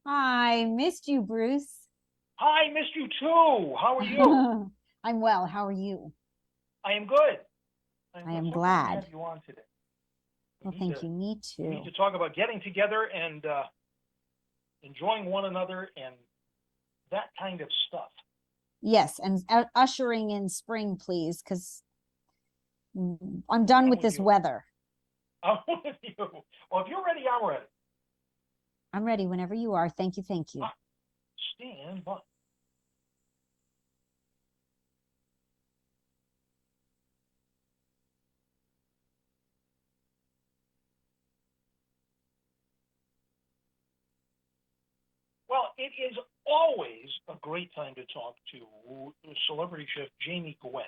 I missed you, Bruce. Hi, missed you too. How are you? I'm well. How are you? I am good. I'm I good. am So glad to have glad. you on today. We Well, need thank to you. Me we need to too. talk about getting together and enjoying one another and that kind of stuff. Yes, and ushering in spring, please, because I'm done I'm with with this you. weather. I'm with you. Well, if you're ready, I'm ready. I'm ready whenever you are. Thank you. Thank you. Ah, stand by. Well, it is always a great time to talk to celebrity chef Jamie Gwen.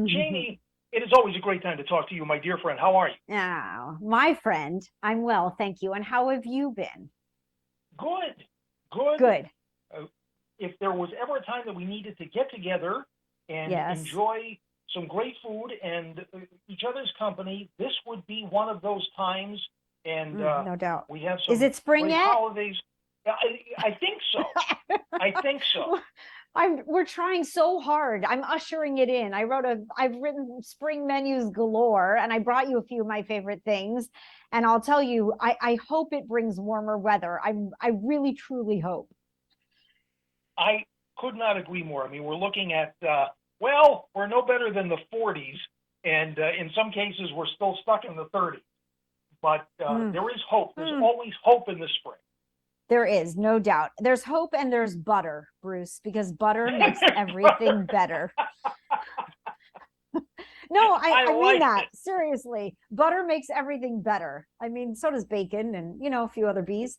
Jamie, it is always a great time to talk to you, my dear friend. How are you? Oh, my friend, I'm well. Thank you. And how have you been? Good, good. Good. Uh, if there was ever a time that we needed to get together and Yes. enjoy some great food and each other's company, this would be one of those times. And No doubt. we have Is some it spring great yet? holidays. I think so. I think so. We're trying so hard. I'm ushering it in. I've written spring menus galore, and I brought you a few of my favorite things. And I'll tell you, I hope it brings warmer weather. I really truly hope. I could not agree more. I mean, we're looking at, well, we're no better than the 40s. And in some cases, we're still stuck in the 30s. But Mm, there is hope. There's mm. always hope in the spring. There is no doubt. There's hope and there's butter, Bruce, because butter makes everything better. No, I I mean like that it. seriously. Butter makes everything better. I mean, so does bacon and a few other bees.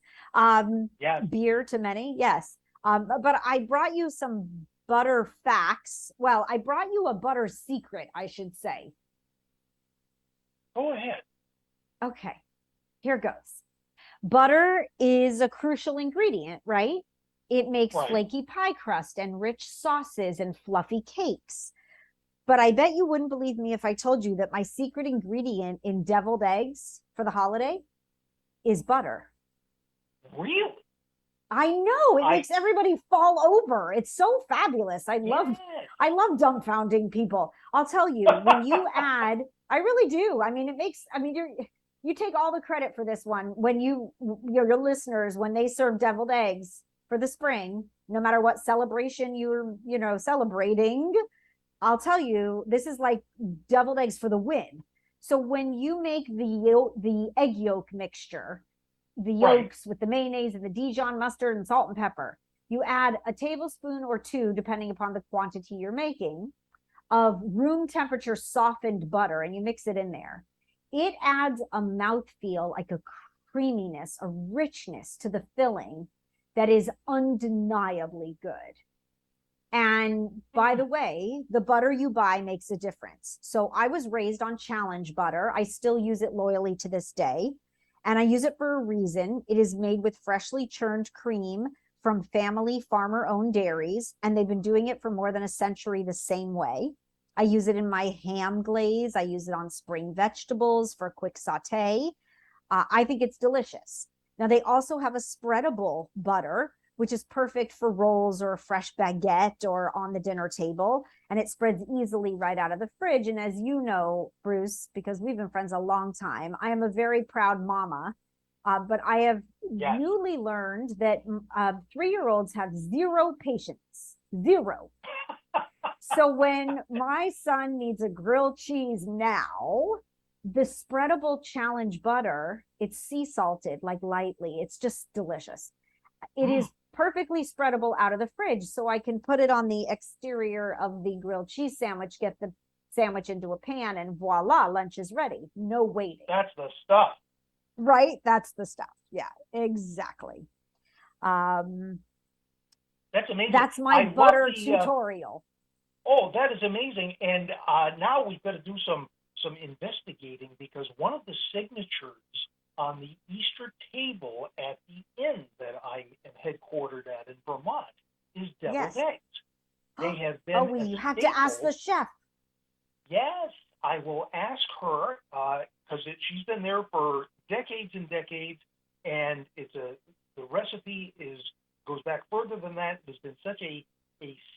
Yes. Beer to many, yes. But I brought you some butter facts. Well, I brought you a butter secret, I should say. Go ahead. Okay, here goes. Butter is a crucial ingredient, right? It makes Right. flaky pie crust and rich sauces and fluffy cakes. But I bet you wouldn't believe me if I told you that my secret ingredient in deviled eggs for the holiday is butter. Really? I know it I makes everybody fall over. It's so fabulous. yes. I love dumbfounding people. I'll tell you, when you add, I really do. I mean, you take all the credit for this one. When your listeners, when they serve deviled eggs for the spring, no matter what celebration you're celebrating, I'll tell you, this is like deviled eggs for the win. So when you make the egg yolk mixture, the Right. yolks with the mayonnaise and the Dijon mustard and salt and pepper, you add a tablespoon or two, depending upon the quantity you're making, of room temperature softened butter, and you mix it in there. It adds a mouthfeel, like a creaminess, a richness to the filling that is undeniably good. And by Hmm. the way, the butter you buy makes a difference. So I was raised on Challenge butter. I still use it loyally to this day. And I use it for a reason. It is made with freshly churned cream from family farmer owned dairies, and they've been doing it for more than a century the same way. I use it in my ham glaze. I use it on spring vegetables for a quick saute. I think it's delicious. Now, they also have a spreadable butter, which is perfect for rolls or a fresh baguette or on the dinner table. And it spreads easily right out of the fridge. And as you know, Bruce, because we've been friends a long time, I am a very proud mama. But I have Yes. newly learned that 3 year olds have zero patience, zero. So when my son needs a grilled cheese now, the spreadable challenge butter, it's sea salted like lightly. It's just delicious. It Mm. is perfectly spreadable out of the fridge. So I can put it on the exterior of the grilled cheese sandwich, get the sandwich into a pan, and voila, lunch is ready. No waiting. That's the stuff. Right? That's the stuff. Yeah, exactly. Um, That's amazing. that's my I love butter the tutorial. oh, that is amazing. And now we've got to do some investigating because one of the signatures on the Easter table at the inn that I am headquartered at in Vermont is deviled Yes. eggs. They have Oh, been well, a you have to ask the staple. chef. Yes, I will ask her because she's been there for decades and decades, and it's a the recipe goes back further than that. It has been such a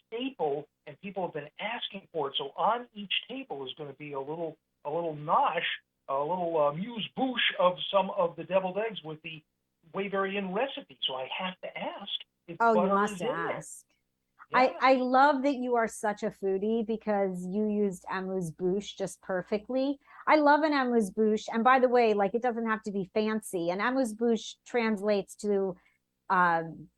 staple, and people have been asking for it. So on each table is going to be a little nosh, a little amuse-bouche of some of the deviled eggs with the Waverian recipe. So I have to ask if Oh, you butter must is in there. ask. Yeah. I love that you are such a foodie because you used amuse-bouche just perfectly. I love an amuse-bouche. And by the way, like it doesn't have to be fancy. An amuse-bouche translates to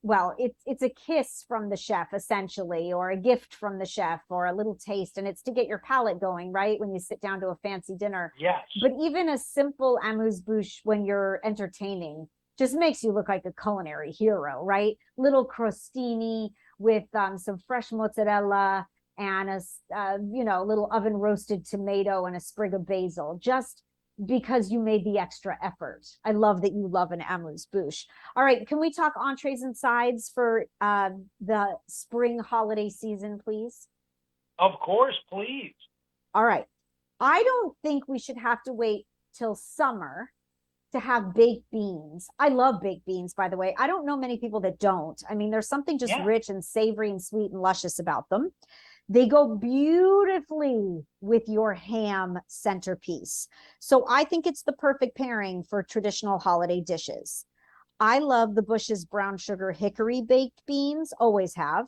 well, it's a kiss from the chef essentially, or a gift from the chef, or a little taste, and it's to get your palate going, right, when you sit down to a fancy dinner. Yes. But even a simple amuse-bouche when you're entertaining just makes you look like a culinary hero, right? Little crostini with some fresh mozzarella and a little oven roasted tomato and a sprig of basil, just because you made the extra effort. I love that you love an amuse-bouche. All right, can we talk entrees and sides for the spring holiday season, please? Of course, please. All right. I don't think we should have to wait till summer to have baked beans. I love baked beans, by the way. I don't know many people that don't. I mean, there's something just rich and savory and sweet and luscious about them. They go beautifully with your ham centerpiece. So I think it's the perfect pairing for traditional holiday dishes. I love the Bush's brown sugar hickory baked beans, always have.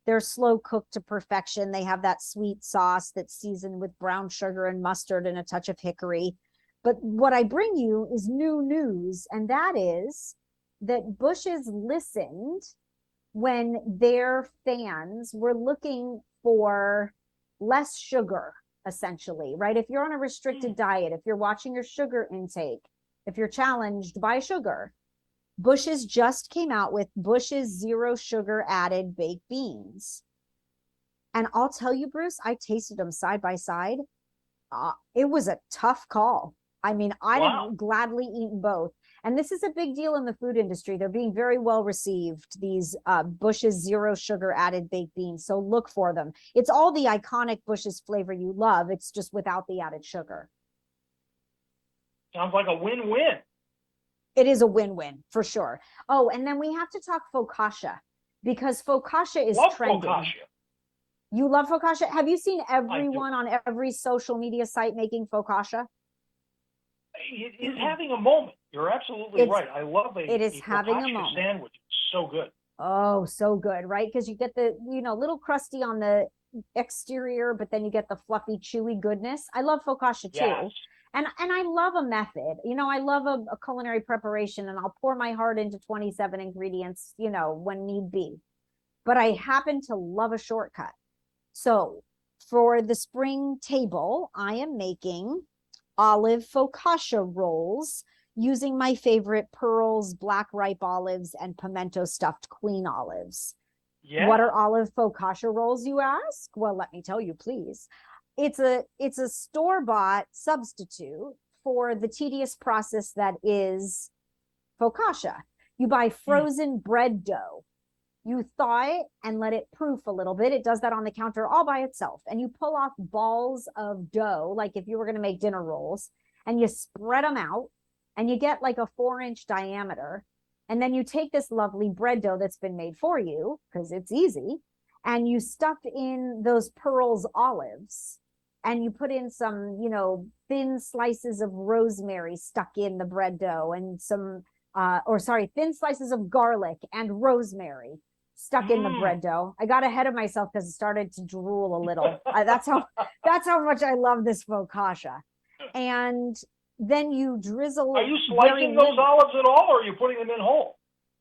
They're slow cooked to perfection. They have that sweet sauce that's seasoned with brown sugar and mustard and a touch of hickory. But what I bring you is new news, and that is that Bush's listened when their fans were looking for less sugar, essentially, right? If you're on a restricted diet, if you're watching your sugar intake, if you're challenged by sugar, Bush's just came out with Bush's zero sugar added baked beans. And I'll tell you, Bruce, I tasted them side by side. It was a tough call. I mean, I'd have gladly eaten both. And this is a big deal in the food industry. They're being very well received, these Bush's zero sugar added baked beans. So look for them. It's all the iconic Bush's flavor you love. It's just without the added sugar. Sounds like a win-win. It is a win-win for sure. Oh, and then we have to talk focaccia, because focaccia is trending. Focaccia. You love focaccia? Have you seen everyone on every social media site making focaccia? It is having a moment. You're absolutely right. I love it is having a moment. Sandwich. It's so good. Oh, so good, right? Because you get the, little crusty on the exterior, but then you get the fluffy, chewy goodness. I love focaccia too. Yes. And I love a method. I love a culinary preparation, and I'll pour my heart into 27 ingredients, when need be. But I happen to love a shortcut. So for the spring table, I am making olive focaccia rolls using my favorite pearls, black ripe olives, and pimento stuffed queen olives. Yeah. What are olive focaccia rolls, you ask? Well, let me tell you, please. It's a store-bought substitute for the tedious process that is focaccia. You buy frozen bread dough. You thaw it and let it proof a little bit. It does that on the counter all by itself. And you pull off balls of dough, like if you were going to make dinner rolls, and you spread them out, and you get like a 4-inch diameter. And then you take this lovely bread dough that's been made for you, because it's easy, and you stuff in those pearls olives, and you put in some, thin slices of rosemary stuck in the bread dough, and thin slices of garlic and rosemary stuck in the bread dough. I got ahead of myself because it started to drool a little. That's how much I love this focaccia. And then you drizzle. Are you slicing those olives at all, or are you putting them in whole?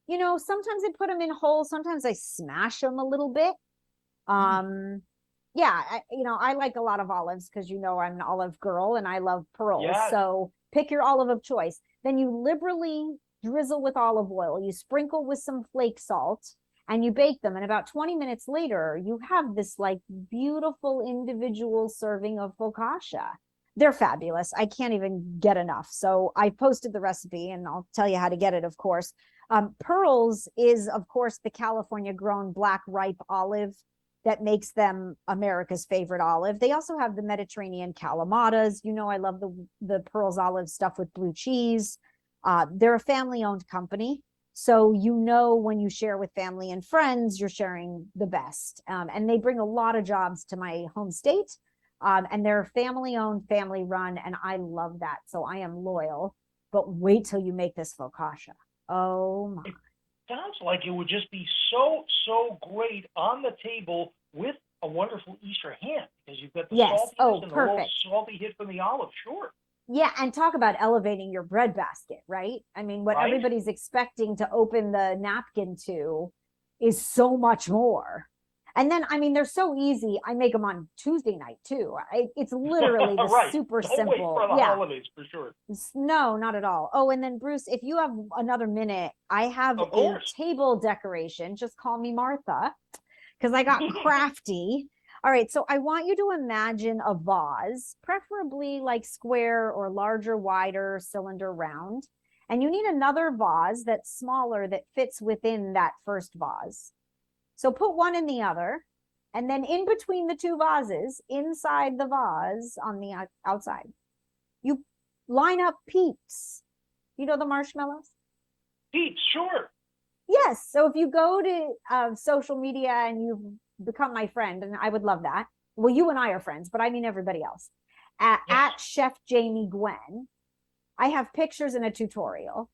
Sometimes I put them in whole. Sometimes I smash them a little bit. Yeah, I like a lot of olives because I'm an olive girl and I love pearls. Yes. So pick your olive of choice. Then you liberally drizzle with olive oil. You sprinkle with some flake salt, and you bake them. And about 20 minutes later, you have this like beautiful individual serving of focaccia. They're fabulous. I can't even get enough. So I posted the recipe, and I'll tell you how to get it, of course. Pearls is, of course, the California grown black ripe olive that makes them America's favorite olive. They also have the Mediterranean Kalamatas. I love the Pearls olive stuff with blue cheese. They're a family-owned company. So, you know, when you share with family and friends, you're sharing the best. And they bring a lot of jobs to my home state. And they're family owned, family run. And I love that. So I am loyal. But wait till you make this focaccia. Oh my. It sounds like it would just be so, so great on the table with a wonderful Easter ham because you've got the Yes. saltiness Oh, and a little perfect. salty hit from the olive. Sure. Yeah, and talk about elevating your bread basket, right? I mean, what Right? everybody's expecting to open the napkin to is so much more. And then, I mean, they're so easy. I make them on Tuesday night too. It's literally the Right. super Don't wait simple. for the Yeah, holidays for sure. no, not at all. Oh, and then Bruce, if you have another minute, I have Of a course. table decoration. Just call me Martha because I got crafty. All right, so I want you to imagine a vase, preferably like square or larger, wider, cylinder, round. And you need another vase that's smaller that fits within that first vase. So put one in the other, and then in between the two vases, inside the vase on the outside, you line up peeps. You know the marshmallows? Pete, sure. Yes. So if you go to social media and you've become my friend, and I would love that. Well, you and I are friends, but I mean everybody else. Yes. At Chef Jamie Gwen, I have pictures and a tutorial.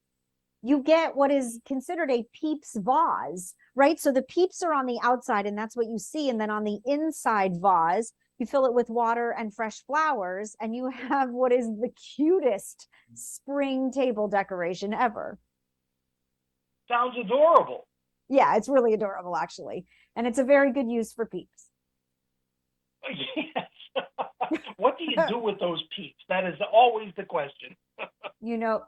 You get what is considered a peeps vase, right? So the peeps are on the outside, and that's what you see. And then on the inside vase, you fill it with water and fresh flowers, and you have what is the cutest spring table decoration ever. Sounds adorable. Yeah, it's really adorable, actually. And it's a very good use for peeps. Yes. What do you do with those peeps? That is always the question. You know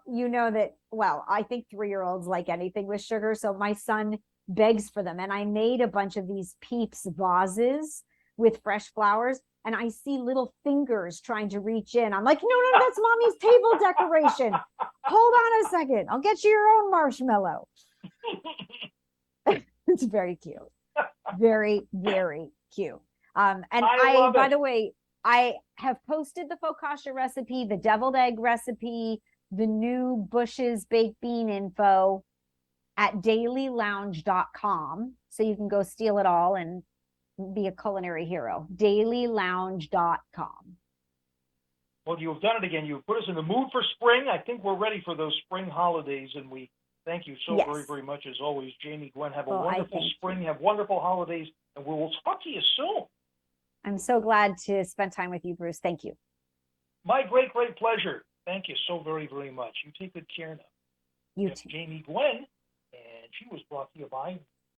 that, well, I think 3-year-olds like anything with sugar. So my son begs for them. And I made a bunch of these peeps vases with fresh flowers. And I see little fingers trying to reach in. I'm like, no, no, that's mommy's table decoration. Hold on a second. I'll get you your own marshmallow. It's very cute. Very, very cute. And I love by it. the way, I have posted the focaccia recipe, the deviled egg recipe, the new Bush's baked bean info at dailylounge.com. So you can go steal it all and be a culinary hero. Dailylounge.com. Well, you've done it again. You've put us in the mood for spring. I think we're ready for those spring holidays, and we thank you so very, Yes. very much as always, Jamie Gwen. Have a Well, I wonderful thank spring. you. Have wonderful holidays, and we will talk to you soon. I'm so glad to spend time with you, Bruce. Thank you. My great, great pleasure. Thank you so very, very much. You take good care now. You Yes, too. Jamie Gwen, and she was brought to you by